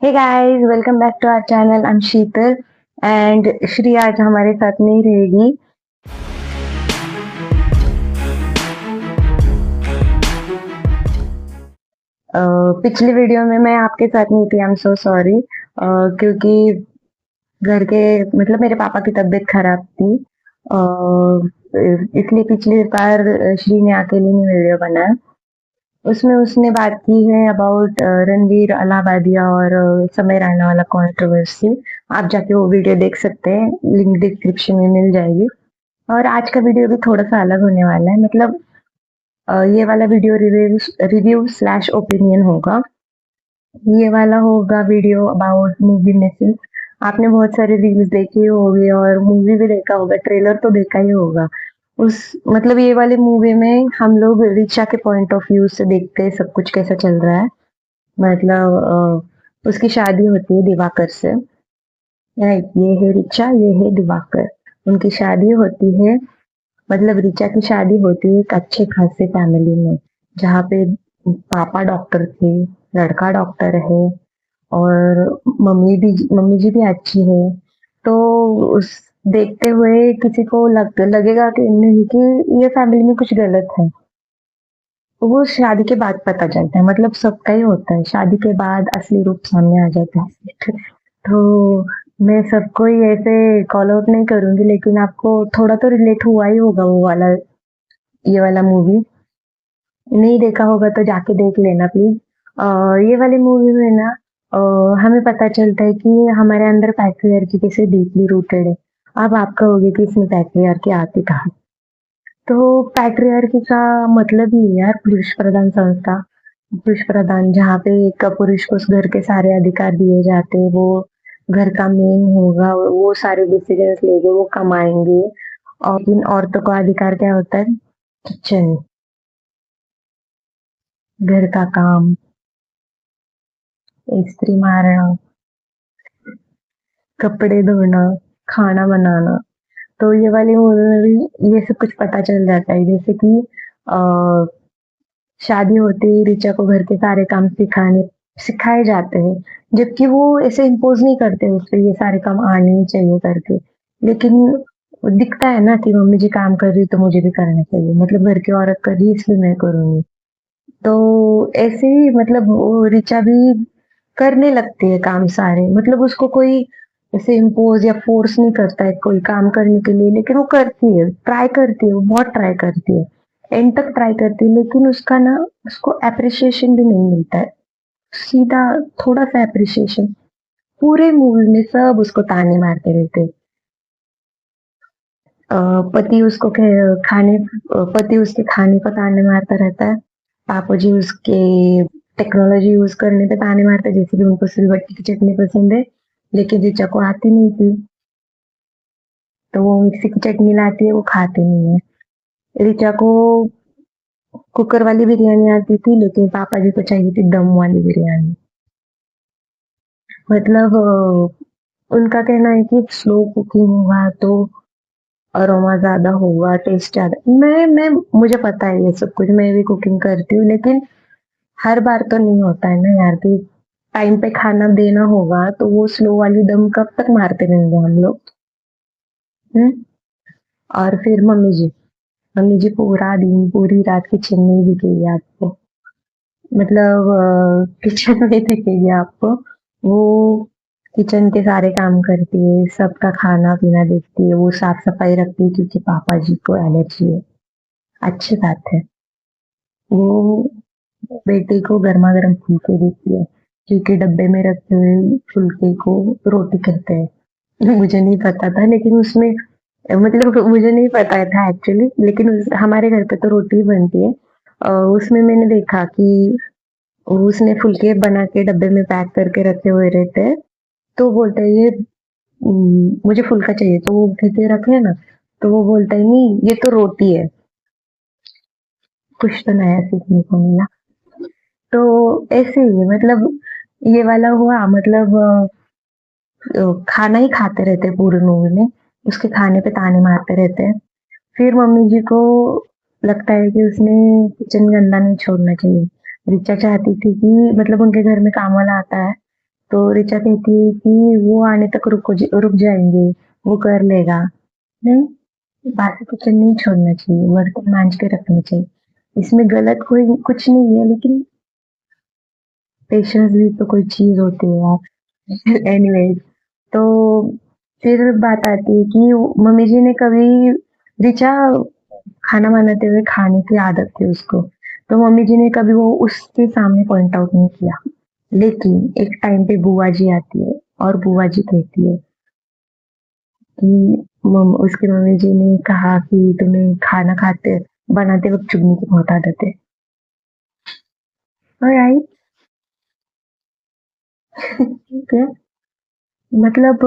Hey guys, welcome back to our channel. I am Sheetal and Shree आज हमारे साथ नहीं रहेगी। पिछली वीडियो में मैं आपके साथ नहीं थी। I am so sorry. क्योंकि घर के मतलब मेरे पापा की तबीयत खराब थी। इसलिए पिछली बार श्री ने अकेले में वीडियो बनाया। उसमें उसने बात की है अबाउट रणवीर अलाहाबादिया और समय रैना वाला कंट्रोवर्सी। आप जाके वो वीडियो देख सकते हैं, लिंक डिस्क्रिप्शन में मिल जाएगी। और आज का वीडियो भी थोड़ा सा अलग होने वाला है। मतलब ये वाला वीडियो रिव्यू स्लैश ओपिनियन होगा। ये वाला होगा वीडियो अबाउट मूवी मिसेस। आपने बहुत सारे रील्स देखे होंगे और मूवी भी देखा होगा, ट्रेलर तो देखा ही होगा। उस मतलब ये वाली मूवी में हम लोग रिचा के पॉइंट ऑफ व्यू से देखते हैं सब कुछ कैसा चल रहा है। मतलब उसकी शादी होती है दिवाकर से। राइट, ये है रिचा, ये है दिवाकर। उनकी शादी होती है। मतलब रिचा की शादी होती है एक अच्छे खासे फैमिली में, जहाँ पे पापा डॉक्टर थे, लड़का डॉक्टर है और मम्मी जी भी अच्छी है। तो उस देखते हुए किसी को लगेगा कि नहीं कि ये फैमिली में कुछ गलत है। वो शादी के बाद पता चलता है। मतलब सबका ही होता है, शादी के बाद असली रूप सामने आ जाता है। तो मैं सबको ही ऐसे कॉल आउट नहीं करूंगी, लेकिन आपको थोड़ा तो रिलेट हुआ ही होगा वो वाला, ये वाला मूवी। नहीं देखा होगा तो जाके देख लेना प्लीज। ये वाली मूवी में ना अ, हमें पता चलता है कि हमारे अंदर पैट्रियार्की कैसे डीपली रूटेड है। अब आप कहोगे कि इसमें पैट्रियार्की आती कहाँ। तो पैट्रियार्की का मतलब ही है यार, पुरुष प्रधान संस्था। पुरुष प्रधान, जहाँ पे एक पुरुष को उस घर के सारे अधिकार दिए जाते हैं। वो घर का मेन होगा, वो सारे डिसीजंस लेंगे, वो कमाएंगे। और इन औरतों का अधिकार क्या होता है? किचन, घर का काम, इस्त्री मारना, कपड़े धोना, खाना बनाना। तो ये वाली मूवी में भी ये सब कुछ पता चल जाता है। जैसे कि आ, शादी होते ही रिचा को घर के सारे काम सिखाए जाते हैं, जबकि वो ऐसे इम्पोज नहीं करते उस पे ये सारे काम आने ही चाहिए करके। लेकिन दिखता है ना कि मम्मी जी काम कर रही तो मुझे भी करना चाहिए। मतलब घर की औरत कर रही इसलिए मैं करूंगी। तो ऐसे ही मतलब वो रिचा भी करने लगती है काम सारे। मतलब उसको कोई ऐसे इम्पोज या फोर्स नहीं करता है कोई काम करने के लिए, लेकिन वो करती है, ट्राई करती है, वो बहुत ट्राई करती है, एंड तक ट्राई करती है। लेकिन उसका ना, उसको अप्रिसिएशन भी नहीं मिलता है। सीधा थोड़ा सा अप्रिसिएशन। पूरे मूवी में सब उसको ताने मारते रहते हैं। अ, पति उसको पति उसके खाने को ताने मारता रहता है। पापा जी उसके टेक्नोलॉजी यूज करने पे ताने मारते हैं, जैसे कि उनको सिलबट्टी की चटनी पसंद है, लेकिन ऋचा को आती नहीं थी। तो वो मिक्सी की चटनी लाती है, वो खाती नहीं है। ऋचा को कुकर वाली बिरयानी आती थी, लेकिन पापा जी को चाहिए थी दम वाली बिरयानी। मतलब उनका कहना है कि स्लो कुकिंग होगा तो अरोमा ज्यादा होगा, टेस्ट ज्यादा। मैं मुझे पता है ये सब कुछ, मैं भी कुकिंग करती हूँ, लेकिन हर बार तो नहीं होता है ना यार कि टाइम पे खाना देना होगा। तो वो स्लो वाली दम कब तक मारते रहेंगे हम लोग। हम्म। और फिर मम्मी जी पूरा दिन पूरी रात किचन में ही दिखेगी आपको। मतलब किचन में दिखेगी आपको। वो किचन के सारे काम करती है, सबका खाना पीना देखती है, वो साफ सफाई रखती है क्योंकि पापा जी को एलर्जी है। अच्छी बात है। वो बेटे को गर्मा गर्म फुलके देती है, क्योंकि डब्बे में रखे हुए फुलके को रोटी कहते हैं। मुझे नहीं पता था, लेकिन उसमें मतलब मुझे नहीं पता था एक्चुअली, लेकिन हमारे घर पे तो रोटी ही बनती है। उसमें मैंने देखा कि उसने फुलके बना के डब्बे में पैक करके रखे हुए रहते हैं। तो बोलता है ये मुझे फुल्का चाहिए, तो वो कहते रखे ना। तो वो बोलता है नहीं, ये तो रोटी है। कुछ तो नया सीखने को मिला। तो ऐसे ही मतलब ये वाला हुआ। मतलब खाना ही खाते रहते हैं पूरे मूवी में, उसके खाने पे ताने मारते रहते हैं। फिर मम्मी जी को लगता है कि उसने किचन गंदा नहीं छोड़ना चाहिए। रिचा चाहती थी कि मतलब उनके घर में काम वाला आता है, तो ऋचा कहती है कि वो आने तक रुक जाएंगे, वो कर लेगा। नहीं, बासी किचन नहीं छोड़ना चाहिए, बर्तन मांज के रखने चाहिए। इसमें गलत कोई कुछ नहीं है, लेकिन पेशेंस भी तो कोई चीज होती है यार। एनीवेज, तो फिर बात आती है कि मम्मी जी ने कभी ऋचा खाना बनाते हुए खाने की आदत थी उसको, तो मम्मी जी ने कभी वो उसके सामने पॉइंट आउट नहीं किया। लेकिन एक टाइम पे बुआ जी आती है और बुआ जी कहती है कि उसकी मम्मी जी ने कहा कि तुम्हें खाना खाते बनाते वक्त चुगली की बहुत आदत है। राइट। ठीक है। मतलब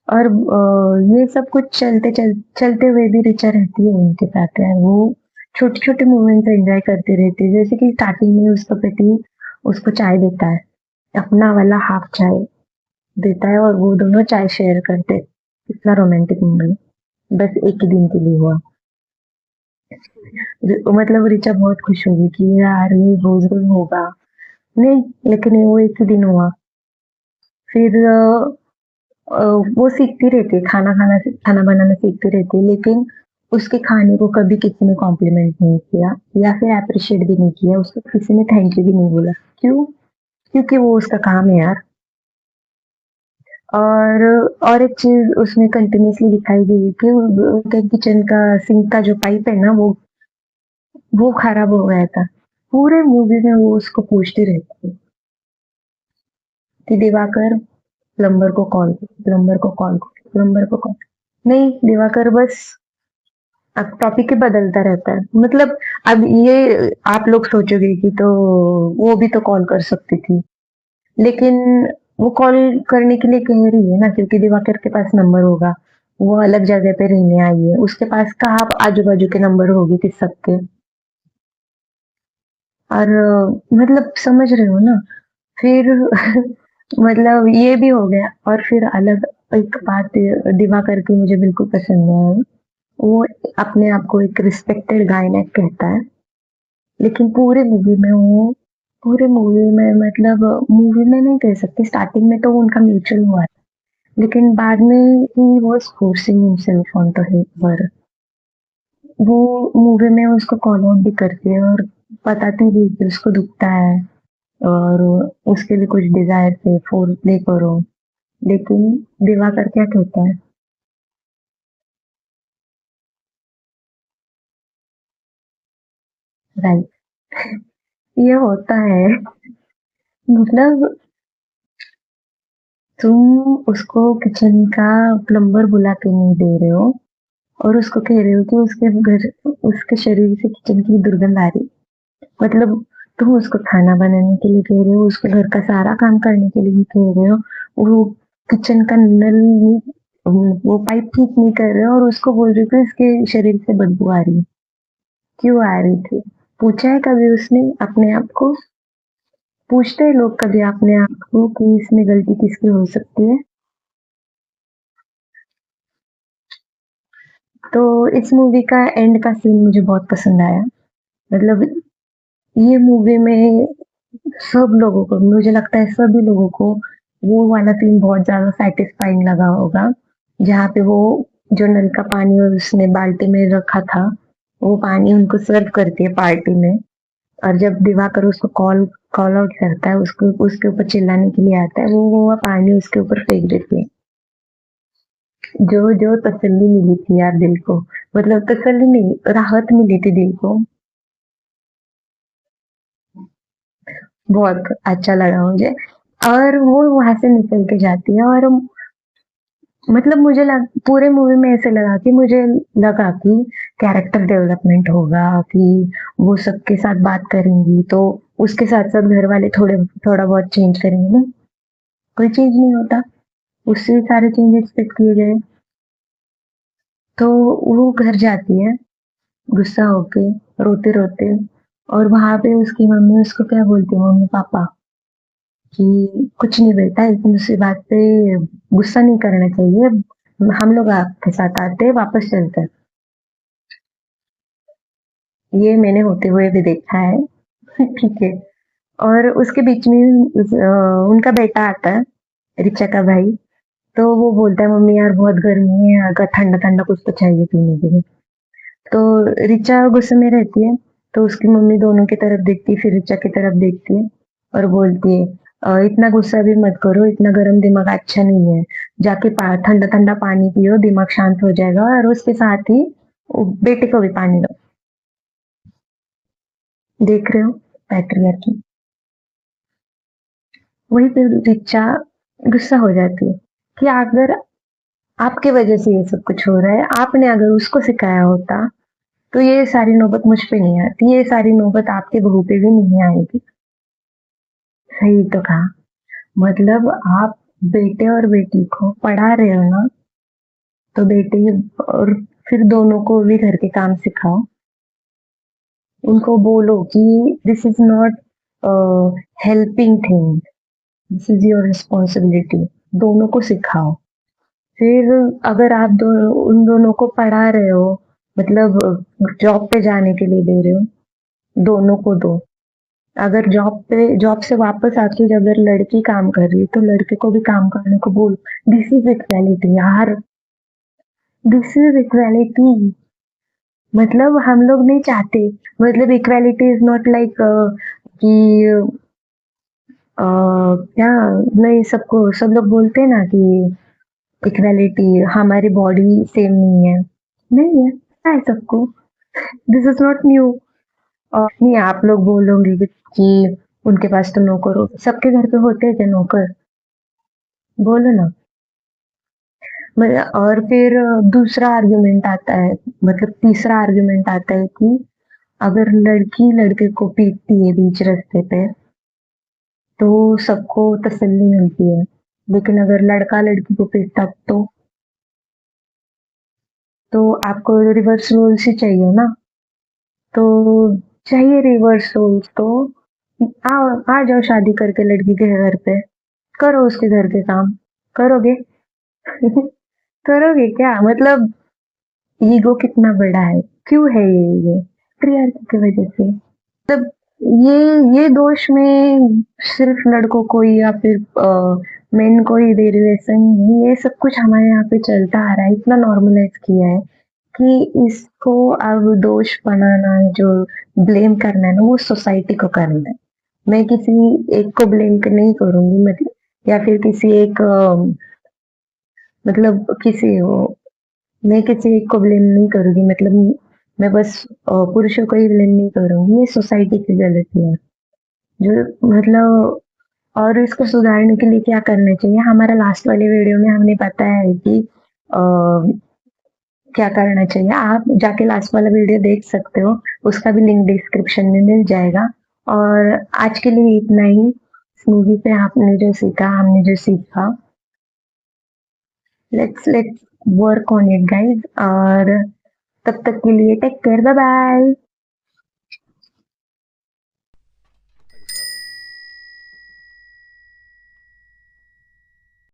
और ये सब कुछ चलते हुए भी ऋचा रहती है उनके साथ यार। वो छोटे छोटे मोमेंट्स एंजॉय करते रहते हैं, जैसे कि स्टार्टिंग में उसका पति उसको चाय देता है, अपना वाला हाफ चाय देता है और वो दोनों चाय शेयर करते हैं। कितना रोमांटिक मोमेंट, बस एक ही दिन के लिए हुआ। मतलब ऋचा बहुत खुश होगी कि यार ये रोज रोज होगा नहीं, लेकिन वो एक ही दिन हुआ। फिर अ, वो सीखती रहती है, खाना बनाना सीखती रहती है, लेकिन उसके खाने को कभी किसी ने कॉम्प्लीमेंट नहीं किया या फिर अप्रिशिएट भी नहीं किया, उसको किसी ने थैंक यू भी नहीं बोला। क्यों? क्योंकि वो उसका काम है यार। और और एक चीज उसमें कंटिन्यूअसली दिखाई गई कि उनके किचन का सिंक का जो पाइप है ना, वो खराब हो गया था। पूरे मूवी में वो उसको पूछती रहती है कि दिवाकर, प्लम्बर को कॉल कर, प्लम्बर को कॉल कर, प्लम्बर को कॉल। नहीं, दिवाकर बस अब टॉपिक ही बदलता रहता है। मतलब अब ये आप लोग सोचोगे कि तो वो भी तो कॉल कर सकती थी, लेकिन वो कॉल करने के लिए कह रही है ना, क्योंकि दिवाकर के पास नंबर होगा। वो अलग जगह पे रहने आई है, उसके पास कहाँ आजू बाजू के नंबर होगी किस सबके। और मतलब समझ रहे हो ना। फिर मतलब ये भी हो गया, और फिर अलग एक बात दिवाकर की मुझे बिल्कुल पसंद है। वो अपने आप को एक रिस्पेक्टेड गायक कहता है, लेकिन पूरे मूवी में मतलब मूवी में नहीं कह सकती, स्टार्टिंग में तो उनका म्यूचुअल हुआ है, लेकिन बाद में ही was forcing himself on to her. वो मूवी में उसको कॉल आउट भी करती है और बताती भी कि उसको दुखता है और उसके लिए कुछ डिजायर थे, फोर्स प्ले करो। लेकिन दिवाकर क्या कहता है? राइट। ये होता है। मतलब तुम उसको किचन का प्लम्बर बुला के नहीं दे रहे हो और उसको कह रहे हो कि उसके शरीर से किचन की दुर्गंध आ रही। मतलब तुम उसको खाना बनाने के लिए कह रहे हो, उसको घर का सारा काम करने के लिए भी कह रहे हो, वो किचन का नल नहीं, वो पाइप ठीक नहीं कर रहे हो और उसको बोल रहे हो कि उसके शरीर से बदबू आ रही है। क्यों आ रही थी? पूछा है कभी उसने अपने आप को? पूछते हैं लोग कभी अपने आप को कि इसमें गलती किसकी हो सकती है? तो इस मूवी का एंड का सीन मुझे बहुत पसंद आया। मतलब ये मूवी में सब लोगों को, मुझे लगता है सभी लोगों को वो वाला सीन बहुत ज्यादा सेटिस्फाइंग लगा होगा, जहाँ पे वो जो नल का पानी उसने बाल्टी में रखा था, वो पानी उनको सर्व करती है पार्टी में। और जब दिवाकर उसको कॉल कॉल आउट करता है, उसको उसके ऊपर चिल्लाने के लिए आता है, वो पानी उसके ऊपर फेंक देती है। जो जो तसल्ली मिली थी यार दिल को, मतलब तसल्ली नहीं, राहत मिली थी दिल को। बहुत अच्छा लगा मुझे। और वो वहां से निकल के जाती है और मतलब पूरे मूवी में ऐसे लगा कि मुझे लगा कि कैरेक्टर डेवलपमेंट होगा, कि वो सबके साथ बात करेंगी, तो उसके साथ साथ घर वाले थोड़ा बहुत चेंज करेंगे ना। कोई चेंज नहीं होता, उससे सारे चेंज एक्सपेक्ट किए गए। तो वो घर जाती है गुस्सा होके, रोते रोते, और वहां पे उसकी मम्मी उसको क्या बोलती है, मम्मी पापा, कि कुछ नहीं बेटा, इतनी सी बात पे गुस्सा नहीं करना चाहिए, हम लोग आपके साथ आते हैं, वापस चलते हैं। ये मैंने होते हुए भी देखा है। ठीक है। और उसके बीच में उनका बेटा आता है, रिचा का भाई। तो वो बोलता है मम्मी यार बहुत गर्मी है, अगर ठंडा ठंडा कुछ तो चाहिए पीने के लिए। तो रिचा गुस्से में रहती है, तो उसकी मम्मी दोनों की तरफ देखती है, फिर रिचा की तरफ देखती है और बोलती है इतना गुस्सा भी मत करो, इतना गरम दिमाग अच्छा नहीं है, जाके ठंडा ठंडा पानी पियो, दिमाग शांत हो जाएगा। और उसके साथ ही बेटे को भी पानी दो। देख रहे हो पैट्रियार्की। वही पे रिचा गुस्सा हो जाती है कि अगर आपके वजह से ये सब कुछ हो रहा है, आपने अगर उसको सिखाया होता तो ये सारी नौबत मुझ पे नहीं आती, ये सारी नौबत आपके बहू पे भी नहीं आएगी। सही तो कहा। मतलब आप बेटे और बेटी को पढ़ा रहे हो ना, तो बेटे और फिर दोनों को भी घर के काम सिखाओ। उनको बोलो कि this is not helping thing, this is your responsibility. दोनों को सिखाओ। फिर अगर आप उन दोनों को पढ़ा रहे हो, मतलब जॉब पे जाने के लिए दे रहे हो, दोनों को दो। अगर जॉब से वापस आके अगर लड़की काम कर रही है तो लड़के को भी काम करने को बोल। दिस इज इक्वालिटी यार, दिस इज इक्वालिटी। मतलब हम लोग नहीं चाहते, मतलब इक्वालिटी इज नॉट लाइक कि क्या, नहीं, सबको सब लोग बोलते हैं ना कि इक्वालिटी हमारी बॉडी सेम नहीं है, पता है सबको। This is not new. नहीं, आप लोग बोलोगे कि उनके पास तो नौकर हो, सबके घर पे होते हैं क्या नौकर? बोलो ना। और फिर दूसरा आर्गुमेंट आता है, मतलब तीसरा आर्गुमेंट आता है कि अगर लड़की लड़के को पीटती है बीच रास्ते पे तो सबको तसल्ली मिलती है, लेकिन अगर लड़का लड़की को पीटता तो आपको रिवर्स रोल्स ही चाहिए ना। तो चाहिए रिवर्स रोल्स तो आ, आ जाओ शादी करके लड़की के घर पे, करो उसके घर के काम। करोगे? करोगे क्या? मतलब ईगो कितना बड़ा है, क्यों है ये ट्रियार्की की वजह से। मतलब ये दोष में सिर्फ लड़कों को ही या फिर मेन को ही दे रही, ऐसा नहीं, ये सब कुछ हमारे यहाँ पे चलता आ रहा है, इतना नॉर्मलाइज किया है कि इसको अब दोष बनाना, जो ब्लेम करना है ना, वो सोसाइटी को करना है। मैं किसी एक को ब्लेम नहीं करूंगी, मतलब या फिर किसी एक मतलब किसी मैं किसी एक को ब्लेम नहीं करूंगी, मतलब मैं बस पुरुषों को ही ब्लेम नहीं करूंगी, ये सोसाइटी की गलती है जो, मतलब। और इसको सुधारने के लिए क्या करना चाहिए, हमारा लास्ट वाले वीडियो में हमने बताया है कि क्या करना चाहिए। आप जाके लास्ट वाला वीडियो देख सकते हो, उसका भी लिंक डिस्क्रिप्शन में मिल जाएगा। और आज के लिए इतना ही। इस मूवी पे आपने जो सीखा, हमने जो सीखा, let's work on it guys. और तब तक के लिए टेक केयर, बाय बाय।